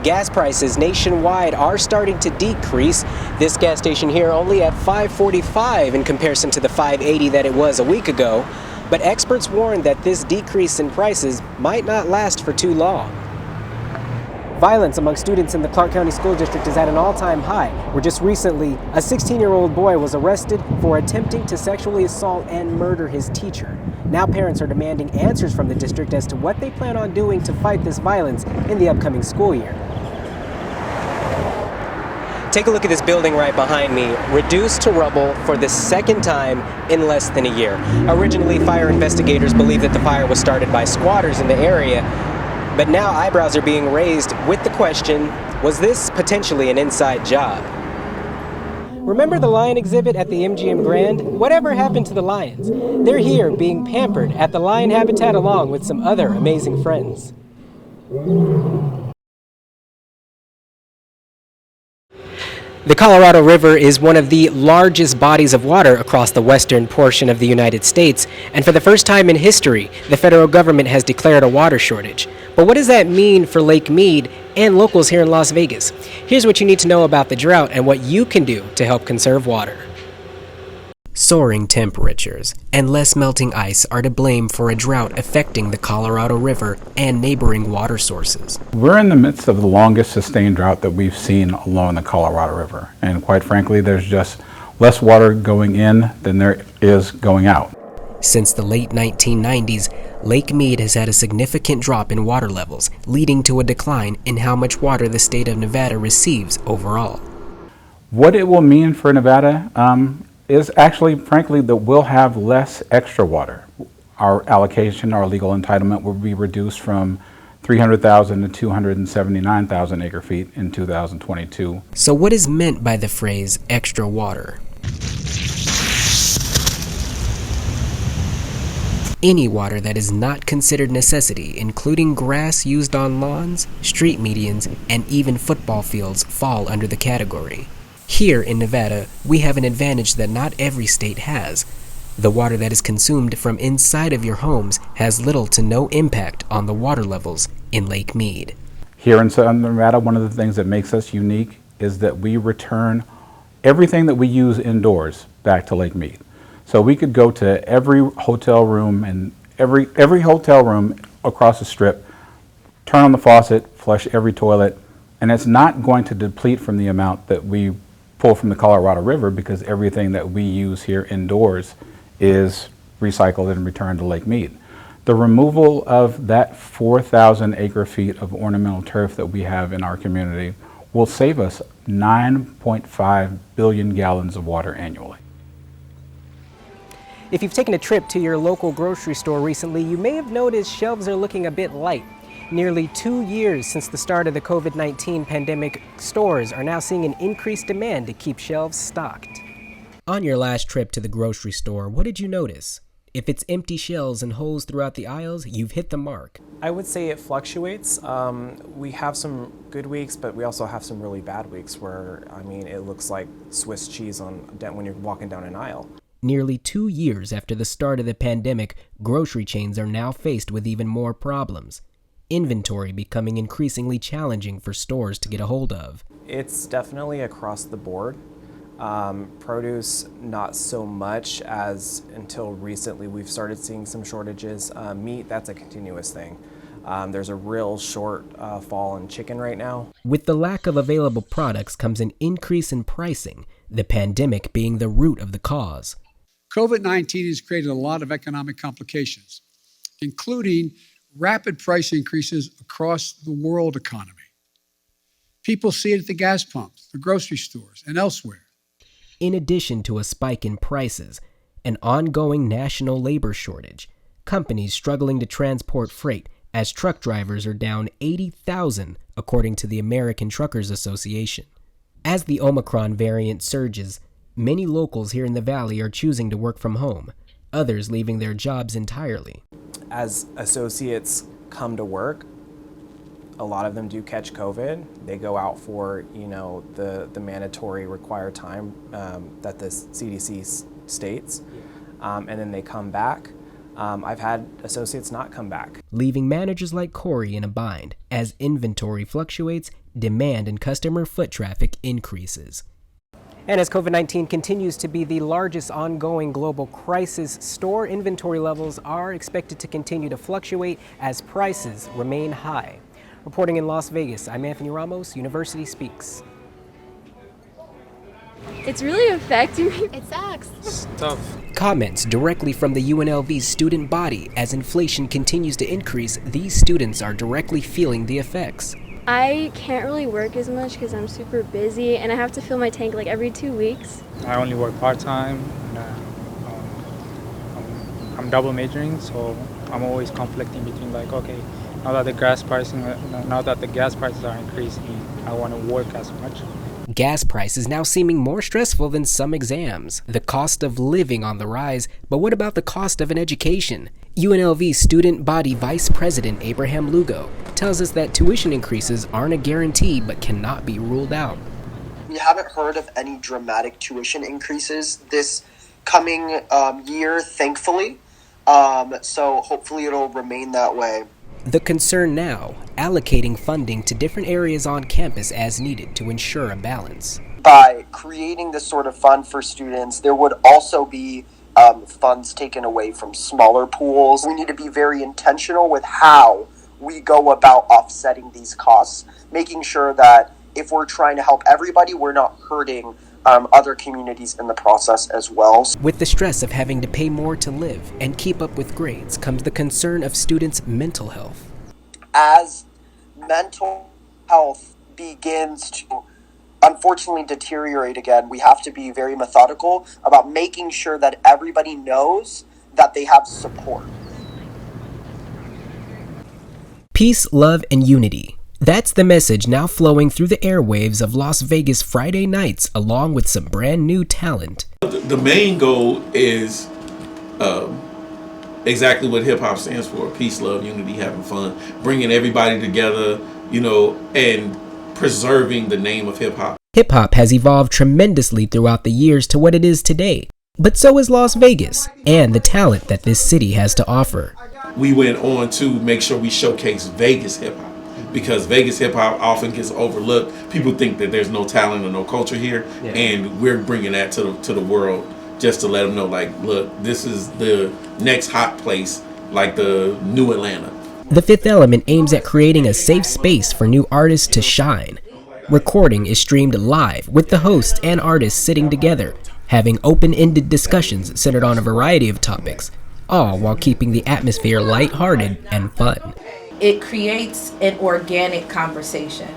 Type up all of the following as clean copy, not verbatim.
gas prices nationwide are starting to decrease. This gas station here only at $5.45 in comparison to the $5.80 that it was a week ago. But experts warn that this decrease in prices might not last for too long. Violence among students in the Clark County School District is at an all-time high, where just recently, a 16-year-old boy was arrested for attempting to sexually assault and murder his teacher. Now parents are demanding answers from the district as to what they plan on doing to fight this violence in the upcoming school year. Take a look at this building right behind me, reduced to rubble for the second time in less than a year. Originally, fire investigators believed that the fire was started by squatters in the area, but now eyebrows are being raised with the question, was this potentially an inside job? Remember the lion exhibit at the MGM Grand? Whatever happened to the lions? They're here being pampered at the lion habitat along with some other amazing friends. The Colorado River is one of the largest bodies of water across the western portion of the United States, and for the first time in history, the federal government has declared a water shortage. But what does that mean for Lake Mead and locals here in Las Vegas? Here's what you need to know about the drought and what you can do to help conserve water. Soaring temperatures and less melting ice are to blame for a drought affecting the Colorado River and neighboring water sources. We're in the midst of the longest sustained drought that we've seen along the Colorado River. And quite frankly, there's just less water going in than there is going out. Since the late 1990s, Lake Mead has had a significant drop in water levels, leading to a decline in how much water the state of Nevada receives overall. What it will mean for Nevada is actually, frankly, that we'll have less extra water. Our allocation, our legal entitlement will be reduced from 300,000 to 279,000 acre feet in 2022. So what is meant by the phrase extra water? Any water that is not considered necessity, including grass used on lawns, street medians, and even football fields, fall under the category. Here in Nevada, we have an advantage that not every state has. The water that is consumed from inside of your homes has little to no impact on the water levels in Lake Mead. Here in Southern Nevada, one of the things that makes us unique is that we return everything that we use indoors back to Lake Mead. So we could go to every hotel room and every hotel room across the strip, turn on the faucet, flush every toilet, and it's not going to deplete from the amount that we pull from the Colorado River because everything that we use here indoors is recycled and returned to Lake Mead. The removal of that 4,000 acre feet of ornamental turf that we have in our community will save us 9.5 billion gallons of water annually. If you've taken a trip to your local grocery store recently, you may have noticed shelves are looking a bit light. Nearly 2 years since the start of the COVID-19 pandemic, stores are now seeing an increased demand to keep shelves stocked. On your last trip to the grocery store, what did you notice? If it's empty shelves and holes throughout the aisles, you've hit the mark. I would say it fluctuates. We have some good weeks, but we also have some really bad weeks where, it looks like Swiss cheese when you're walking down an aisle. Nearly 2 years after the start of the pandemic, grocery chains are now faced with even more problems. Inventory becoming increasingly challenging for stores to get a hold of. It's definitely across the board. Produce, not so much, as until recently we've started seeing some shortages. Meat, that's a continuous thing. There's a real shortfall in chicken right now. With the lack of available products comes an increase in pricing, the pandemic being the root of the cause. COVID-19 has created a lot of economic complications, including rapid price increases across the world economy. People see it at the gas pumps, the grocery stores, and elsewhere. In addition to a spike in prices, an ongoing national labor shortage, companies struggling to transport freight as truck drivers are down 80,000 according to the American Truckers Association. As the Omicron variant surges, many locals here in the Valley are choosing to work from home, others leaving their jobs entirely. As associates come to work, a lot of them do catch COVID. They go out for, the mandatory required time that the CDC states, and then they come back. I've had associates not come back. Leaving managers like Corey in a bind as inventory fluctuates demand and customer foot traffic increases. And as COVID-19 continues to be the largest ongoing global crisis, store inventory levels are expected to continue to fluctuate as prices remain high. Reporting in Las Vegas, I'm Anthony Ramos, University Speaks. It's really affecting me. It sucks. It's tough. Comments directly from the UNLV's student body. As inflation continues to increase, these students are directly feeling the effects. I can't really work as much because I'm super busy and I have to fill my tank like every 2 weeks. I only work part-time. And, I'm double majoring, so I'm always conflicting between like, okay, now that the gas prices are increasing, I want to work as much. Gas prices now seeming more stressful than some exams. The cost of living on the rise, but what about the cost of an education? UNLV Student Body Vice President Abraham Lugo tells us that tuition increases aren't a guarantee but cannot be ruled out. We haven't heard of any dramatic tuition increases this coming year, thankfully. So hopefully it'll remain that way. The concern now, allocating funding to different areas on campus as needed to ensure a balance. By creating this sort of fund for students, there would also be funds taken away from smaller pools. We need to be very intentional with how we go about offsetting these costs, making sure that if we're trying to help everybody, we're not hurting other communities in the process as well. With the stress of having to pay more to live and keep up with grades comes the concern of students' mental health. As mental health begins to unfortunately deteriorate again, we have to be very methodical about making sure that everybody knows that they have support. Peace, love, and unity. That's the message now flowing through the airwaves of Las Vegas Friday nights, along with some brand new talent. The main goal is exactly what hip hop stands for: peace, love, unity, having fun, bringing everybody together, and preserving the name of hip hop. Hip hop has evolved tremendously throughout the years to what it is today, but so is Las Vegas and the talent that this city has to offer. We went on to make sure we showcase Vegas hip hop, because Vegas hip hop often gets overlooked. People think that there's no talent or no culture here, and we're bringing that to the world just to let them know, like, look, this is the next hot place, like the new Atlanta. The Fifth Element aims at creating a safe space for new artists to shine. Recording is streamed live with the hosts and artists sitting together, having open-ended discussions centered on a variety of topics, all while keeping the atmosphere lighthearted and fun. It creates an organic conversation.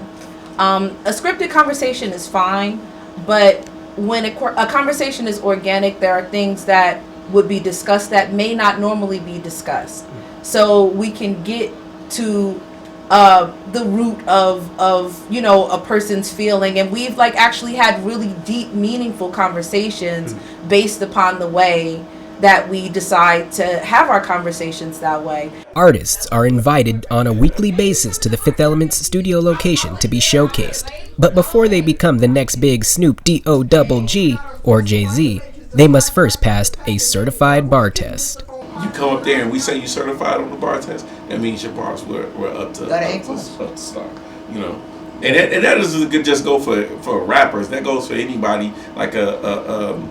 A scripted conversation is fine, but when a conversation is organic, there are things that would be discussed that may not normally be discussed. So we can get to the root of a person's feeling, and we've actually had really deep, meaningful conversations based upon the way that we decide to have our conversations that way. Artists are invited on a weekly basis to the Fifth Element's studio location to be showcased. But before they become the next big Snoop D-O-double-G or Jay-Z, they must first pass a certified bar test. You come up there and we say you certified on the bar test, that means your bars were up to stock, And that doesn't just go for rappers. That goes for anybody, like a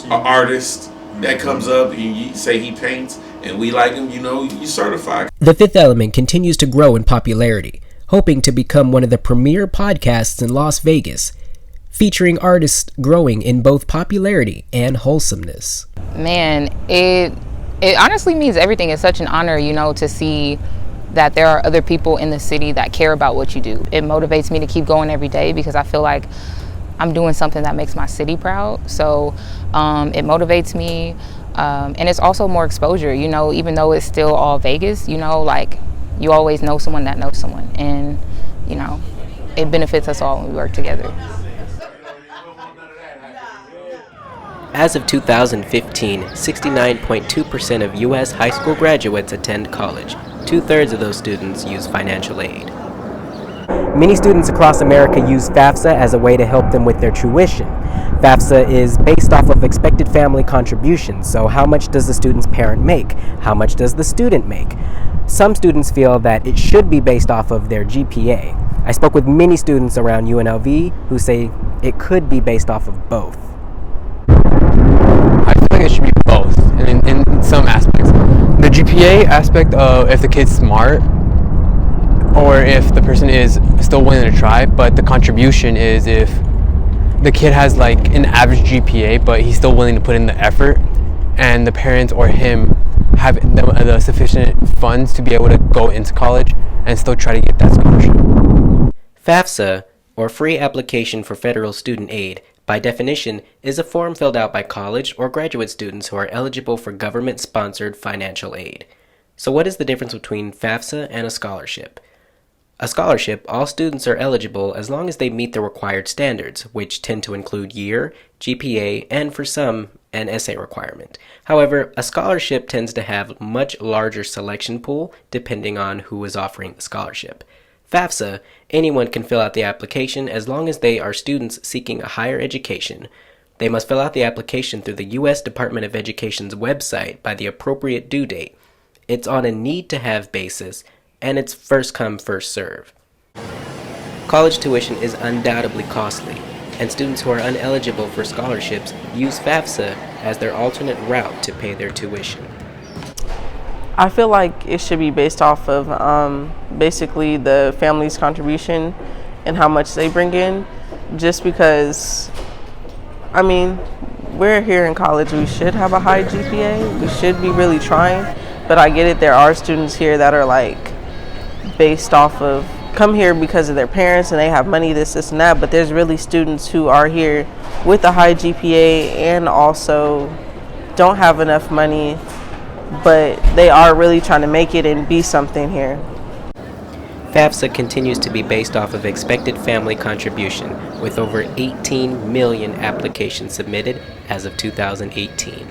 artist that comes up and you say he paints and we like him, you certify. The Fifth Element continues to grow in popularity, hoping to become one of the premier podcasts in Las Vegas, featuring artists growing in both popularity and wholesomeness. Man, it honestly means everything. It's such an honor, to see that there are other people in the city that care about what you do. It motivates me to keep going every day because I feel like I'm doing something that makes my city proud. So it motivates me. And it's also more exposure, even though it's still all Vegas, you always know someone that knows someone. And, it benefits us all when we work together. As of 2015, 69.2% of U.S. high school graduates attend college. 2/3 of those students use financial aid. Many students across America use FAFSA as a way to help them with their tuition. FAFSA is based off of expected family contributions, so how much does the student's parent make? How much does the student make? Some students feel that it should be based off of their GPA. I spoke with many students around UNLV who say it could be based off of both. I feel like it should be both in some aspects. The GPA aspect of if the kid's smart or if the person is still willing to try, but the contribution is if the kid has like an average GPA but he's still willing to put in the effort and the parents or him have the sufficient funds to be able to go into college and still try to get that scholarship. FAFSA, or Free Application for Federal Student Aid, by definition, is a form filled out by college or graduate students who are eligible for government-sponsored financial aid. So what is the difference between FAFSA and a scholarship? A scholarship, all students are eligible as long as they meet the required standards, which tend to include year, GPA, and for some, an essay requirement. However, a scholarship tends to have much larger selection pool depending on who is offering the scholarship. FAFSA, anyone can fill out the application as long as they are students seeking a higher education. They must fill out the application through the U.S. Department of Education's website by the appropriate due date. It's on a need-to-have basis, and it's first come, first serve. College tuition is undoubtedly costly, and students who are ineligible for scholarships use FAFSA as their alternate route to pay their tuition. I feel like it should be based off of basically the family's contribution and how much they bring in, just because, I mean, we're here in college, we should have a high GPA, we should be really trying, but I get it, there are students here that are like based off of, come here because of their parents and they have money, this and that, but there's really students who are here with a high GPA and also don't have enough money, but they are really trying to make it and be something here. FAFSA continues to be based off of expected family contribution, with over 18 million applications submitted as of 2018.